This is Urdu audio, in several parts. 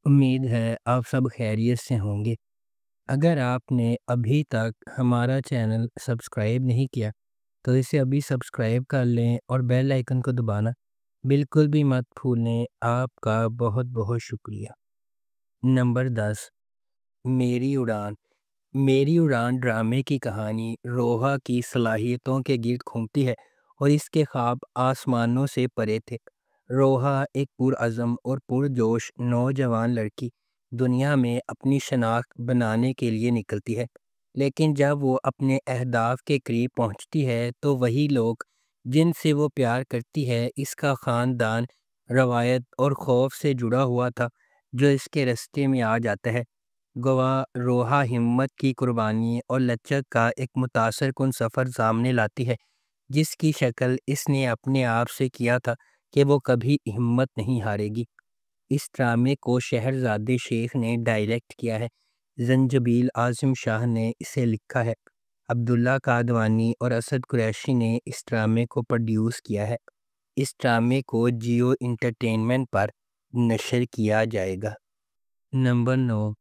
امید ہے آپ سب خیریت سے ہوں گے۔ اگر آپ نے ابھی تک ہمارا چینل سبسکرائب نہیں کیا تو اسے ابھی سبسکرائب کر لیں اور بیل آئیکن کو دبانا بالکل بھی مت بھولیں۔ آپ کا بہت بہت شکریہ۔ نمبر 10، میری اڑان۔ میری اڑان ڈرامے کی کہانی روحا کی صلاحیتوں کے گرد گھومتی ہے اور اس کے خواب آسمانوں سے پرے تھے۔ روحا ایک پرعزم اور پرجوش نوجوان لڑکی دنیا میں اپنی شناخت بنانے کے لیے نکلتی ہے، لیکن جب وہ اپنے اہداف کے قریب پہنچتی ہے تو وہی لوگ جن سے وہ پیار کرتی ہے، اس کا خاندان، روایت اور خوف سے جڑا ہوا تھا جو اس کے رستے میں آ جاتا ہے۔ گواہ روحا ہمت کی قربانی اور لچک کا ایک متاثر کن سفر سامنے لاتی ہے، جس کی شکل اس نے اپنے آپ سے کیا تھا کہ وہ کبھی ہمت نہیں ہارے گی۔ اس ڈرامے کو شہرزاد شیخ نے ڈائریکٹ کیا ہے، زنجبیل اعظم شاہ نے اسے لکھا ہے، عبداللہ قادوانی اور اسد قریشی نے اس ڈرامے کو پروڈیوس کیا ہے۔ اس ڈرامے کو جیو انٹرٹینمنٹ پر نشر کیا جائے گا۔ نمبر 9،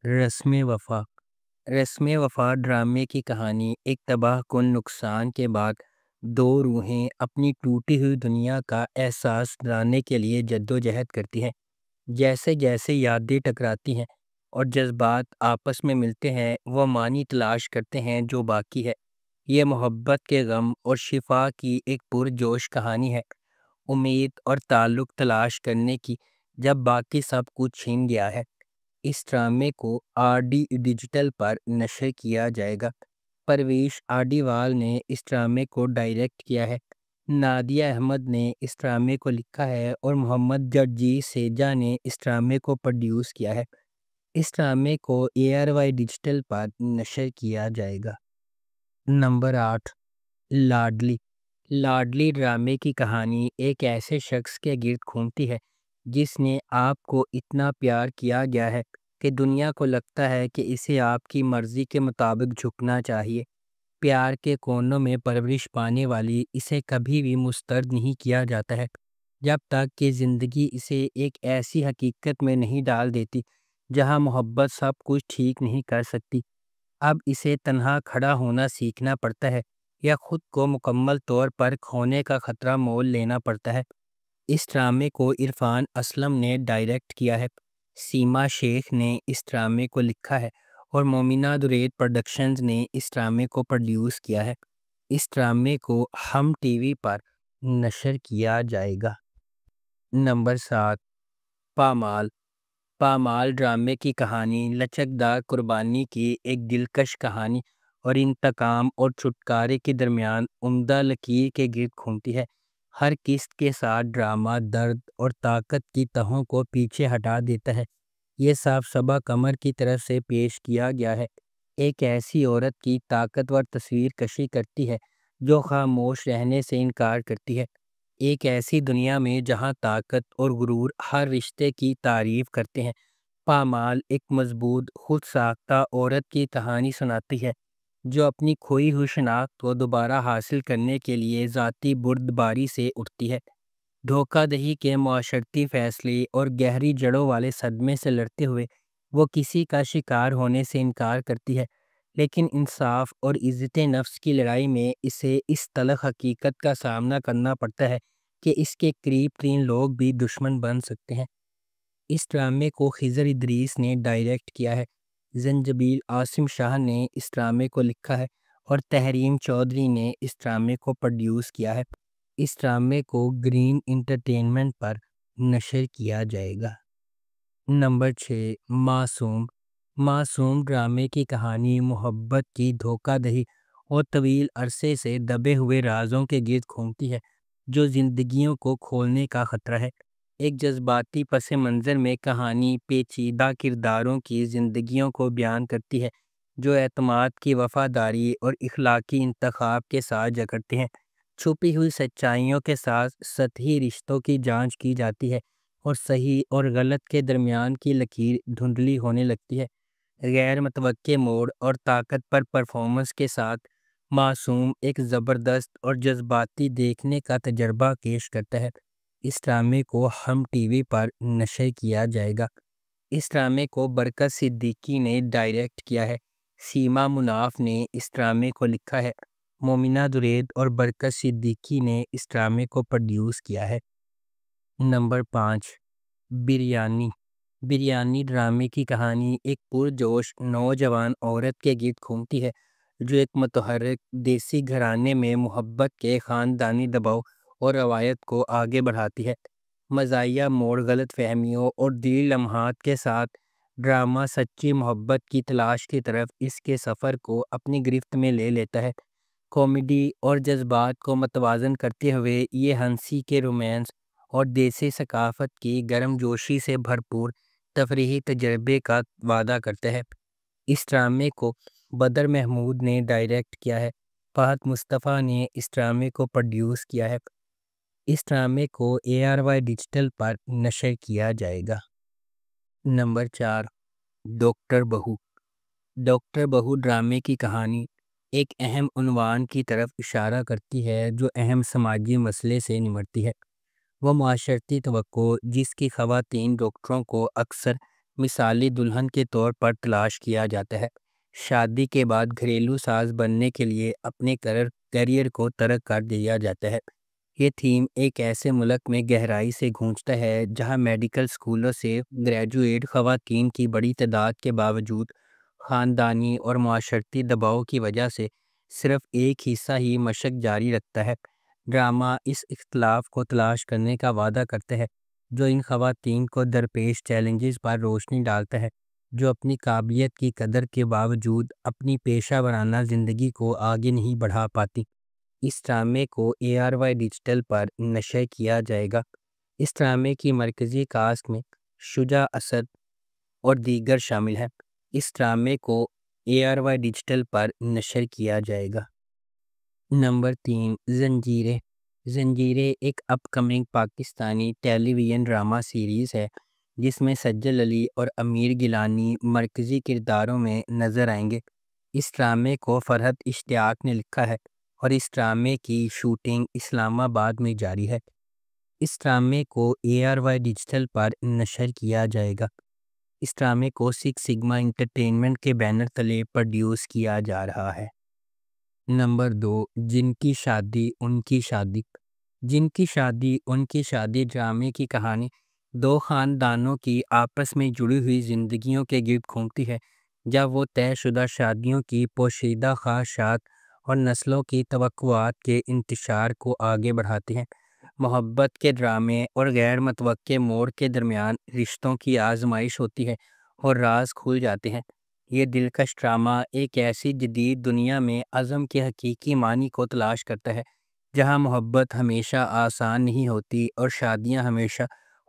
رسم وفا۔ رسم وفا ڈرامے کی کہانی ایک تباہ کن نقصان کے بعد دو روحیں اپنی ٹوٹی ہوئی دنیا کا احساس دلانے کے لیے جدوجہد کرتی ہیں۔ جیسے جیسے یادیں ٹکراتی ہیں اور جذبات آپس میں ملتے ہیں، وہ معنی تلاش کرتے ہیں جو باقی ہے۔ یہ محبت کے غم اور شفا کی ایک پرجوش کہانی ہے، امید اور تعلق تلاش کرنے کی جب باقی سب کچھ چھین گیا ہے۔ اس ڈرامے کو آر ڈی ڈیجیٹل پر نشر کیا جائے گا۔ پرویش آڈیوال نے اس ڈرامے کو ڈائریکٹ کیا ہے، نادیہ احمد نے اس ڈرامے کو لکھا ہے اور محمد جرجیت سیجا نے اس ڈرامے کو پروڈیوس کیا ہے۔ اس ڈرامے کو اے آر وائی ڈیجیٹل پر نشر کیا جائے گا۔ نمبر 8، لاڈلی۔ لاڈلی ڈرامے کی کہانی ایک ایسے شخص کے گرد گھومتی ہے جس نے آپ کو اتنا پیار کیا گیا ہے کہ دنیا کو لگتا ہے کہ اسے آپ کی مرضی کے مطابق جھکنا چاہیے۔ پیار کے کونوں میں پرورش پانے والی اسے کبھی بھی مسترد نہیں کیا جاتا ہے جب تک کہ زندگی اسے ایک ایسی حقیقت میں نہیں ڈال دیتی جہاں محبت سب کچھ ٹھیک نہیں کر سکتی۔ اب اسے تنہا کھڑا ہونا سیکھنا پڑتا ہے یا خود کو مکمل طور پر کھونے کا خطرہ مول لینا پڑتا ہے۔ اس ڈرامے کو عرفان اسلم نے ڈائریکٹ کیا ہے، سیما شیخ نے اس ڈرامے کو لکھا ہے اور مومنہ درید پروڈکشنز نے اس ڈرامے کو پروڈیوس کیا ہے۔ اس ڈرامے کو ہم ٹی وی پر نشر کیا جائے گا۔ نمبر 7، پامال۔ پامال ڈرامے کی کہانی لچکدار قربانی کی ایک دلکش کہانی اور انتقام اور چھٹکارے کے درمیان عمدہ لکیر کے گرد گھومتی ہے۔ ہر قسط کے ساتھ ڈرامہ درد اور طاقت کی تہوں کو پیچھے ہٹا دیتا ہے۔ یہ صاف صبا قمر کی طرف سے پیش کیا گیا ہے، ایک ایسی عورت کی طاقتور تصویر کشی کرتی ہے جو خاموش رہنے سے انکار کرتی ہے۔ ایک ایسی دنیا میں جہاں طاقت اور غرور ہر رشتے کی تعریف کرتے ہیں، پامال ایک مضبوط خود ساختہ عورت کی کہانی سناتی ہے جو اپنی کھوئی ہوئی شناخت کو دوبارہ حاصل کرنے کے لیے ذاتی بردباری سے اٹھتی ہے۔ دھوکہ دہی کے معاشرتی فیصلے اور گہری جڑوں والے صدمے سے لڑتے ہوئے وہ کسی کا شکار ہونے سے انکار کرتی ہے، لیکن انصاف اور عزت نفس کی لڑائی میں اسے اس تلخ حقیقت کا سامنا کرنا پڑتا ہے کہ اس کے قریب ترین لوگ بھی دشمن بن سکتے ہیں۔ اس ڈرامے کو خضر ادریس نے ڈائریکٹ کیا ہے، زنجبیل اعظم شاہ نے اس ڈرامے کو لکھا ہے اور تحریم چودھری نے اس ڈرامے کو پروڈیوس کیا ہے۔ اس ڈرامے کو گرین انٹرٹینمنٹ پر نشر کیا جائے گا۔ نمبر 6، معصوم۔ معصوم ڈرامے کی کہانی محبت کی دھوکہ دہی اور طویل عرصے سے دبے ہوئے رازوں کے گرد گھومتی ہے جو زندگیوں کو کھولنے کا خطرہ ہے۔ ایک جذباتی پس منظر میں کہانی پیچیدہ کرداروں کی زندگیوں کو بیان کرتی ہے جو اعتماد کی وفاداری اور اخلاقی انتخاب کے ساتھ جکڑتے ہیں۔ چھپی ہوئی سچائیوں کے ساتھ سطحی رشتوں کی جانچ کی جاتی ہے اور صحیح اور غلط کے درمیان کی لکیر دھندلی ہونے لگتی ہے۔ غیر متوقع موڑ اور طاقت پر پرفارمنس کے ساتھ معصوم ایک زبردست اور جذباتی دیکھنے کا تجربہ پیش کرتا ہے۔ اس ڈرامے کو ہم ٹی وی پر نشر کیا جائے گا۔ اس ڈرامے کو برکت صدیقی نے ڈائریکٹ کیا ہے۔ سیما مناف نے اس ڈرامے کو لکھا ہے۔ مومنہ درید اور برکت صدیقی نے اس ڈرامے کو پروڈیوس کیا ہے۔ نمبر 5، بریانی۔ بریانی ڈرامے کی کہانی ایک پرجوش نوجوان عورت کے گرد گھومتی ہے جو ایک متحرک دیسی گھرانے میں محبت کے خاندانی دباؤ اور روایت کو آگے بڑھاتی ہے۔ مزاحیہ موڑ، غلط فہمیوں اور دلی لمحات کے ساتھ ڈرامہ سچی محبت کی تلاش کی طرف اس کے سفر کو اپنی گرفت میں لے لیتا ہے۔ کامیڈی اور جذبات کو متوازن کرتے ہوئے یہ ہنسی کے رومانس اور دیسی ثقافت کی گرم جوشی سے بھرپور تفریحی تجربے کا وعدہ کرتا ہے۔ اس ڈرامے کو بدر محمود نے ڈائریکٹ کیا ہے۔ فہد مصطفیٰ نے اس ڈرامے کو پروڈیوس کیا ہے۔ اس ڈرامے کو ARY ڈیجیٹل پر نشر کیا جائے گا۔ نمبر 4، ڈاکٹر بہو۔ ڈاکٹر بہو ڈرامے کی کہانی ایک اہم عنوان کی طرف اشارہ کرتی ہے جو اہم سماجی مسئلے سے نمٹتی ہے۔ وہ معاشرتی توقع جس کی خواتین ڈاکٹروں کو اکثر مثالی دلہن کے طور پر تلاش کیا جاتا ہے، شادی کے بعد گھریلو ساز بننے کے لیے اپنے کیریئر کو ترک کر دیا جاتا ہے۔ یہ تھیم ایک ایسے ملک میں گہرائی سے گونجتا ہے جہاں میڈیکل سکولوں سے گریجویٹ خواتین کی بڑی تعداد کے باوجود خاندانی اور معاشرتی دباؤ کی وجہ سے صرف ایک حصہ ہی مشق جاری رکھتا ہے۔ ڈرامہ اس اختلاف کو تلاش کرنے کا وعدہ کرتا ہے جو ان خواتین کو درپیش چیلنجز پر روشنی ڈالتا ہے، جو اپنی قابلیت کی قدر کے باوجود اپنی پیشہ ورانہ زندگی کو آگے نہیں بڑھا پاتی۔ اس ڈرامے کو ARY ڈیجیٹل پر نشر کیا جائے گا۔ اس ڈرامے کی مرکزی کاسٹ میں شجاع اسد اور دیگر شامل ہیں۔ اس ڈرامے کو ARY ڈیجیٹل پر نشر کیا جائے گا۔ نمبر 3، زنجیریں۔ زنجیریں ایک اپ کمنگ پاکستانی ٹیلی ویژن ڈرامہ سیریز ہے جس میں سجل علی اور امیر گیلانی مرکزی کرداروں میں نظر آئیں گے۔ اس ڈرامے کو فرحت اشتیاق نے لکھا ہے اور اس ڈرامے کی شوٹنگ اسلام آباد میں جاری ہے۔ اس ڈرامے کو ARY ڈیجیٹل پر نشر کیا جائے گا۔ اس ڈرامے کو سکس سگما انٹرٹینمنٹ کے بینر تلے پروڈیوس کیا جا رہا ہے۔ نمبر 2، جن کی شادی ان کی شادی۔ جن کی شادی ان کی شادی ڈرامے کی کہانی دو خاندانوں کی آپس میں جڑی ہوئی زندگیوں کے گرد گھومتی ہے جب وہ طے شدہ شادیوں کی پوشیدہ خواہشات اور نسلوں کی توقعات کے انتشار کو آگے بڑھاتی ہیں۔ محبت کے ڈرامے اور غیر متوقع موڑ کے درمیان رشتوں کی آزمائش ہوتی ہے اور راز کھل جاتے ہیں۔ یہ دلکش ڈرامہ ایک ایسی جدید دنیا میں عزم کے حقیقی معنی کو تلاش کرتا ہے جہاں محبت ہمیشہ آسان نہیں ہوتی اور شادیاں ہمیشہ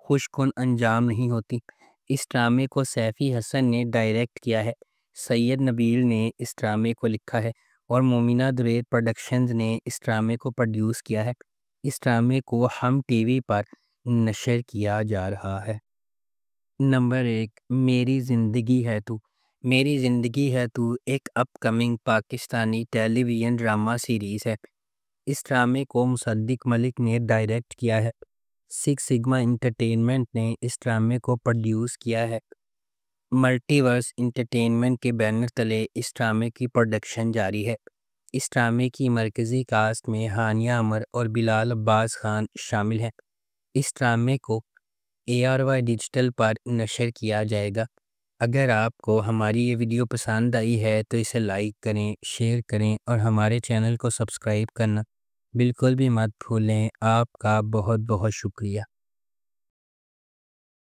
خوش کن انجام نہیں ہوتی۔ اس ڈرامے کو سیفی حسن نے ڈائریکٹ کیا ہے، سید نبیل نے اس ڈرامے کو لکھا ہے اور مومنہ درید پروڈکشنز نے اس ڈرامے کو پروڈیوس کیا ہے۔ اس ڈرامے کو ہم ٹی وی پر نشر کیا جا رہا ہے۔ نمبر 1، میری زندگی ہے تو۔ میری زندگی ہے تو ایک اپ کمنگ پاکستانی ٹیلی ویژن ڈرامہ سیریز ہے۔ اس ڈرامے کو مصدق ملک نے ڈائریکٹ کیا ہے۔ سکس سگما انٹرٹینمنٹ نے اس ڈرامے کو پروڈیوس کیا ہے۔ ملٹی ورس انٹرٹینمنٹ کے بینر تلے اس ڈرامے کی پروڈکشن جاری ہے۔ اس ڈرامے کی مرکزی کاسٹ میں ہانیہ عمر اور بلال عباس خان شامل ہیں۔ اس ڈرامے کو ARY ڈیجیٹل پر نشر کیا جائے گا۔ اگر آپ کو ہماری یہ ویڈیو پسند آئی ہے تو اسے لائک کریں، شیئر کریں اور ہمارے چینل کو سبسکرائب کرنا بالکل بھی مت بھولیں۔ آپ کا بہت بہت شکریہ۔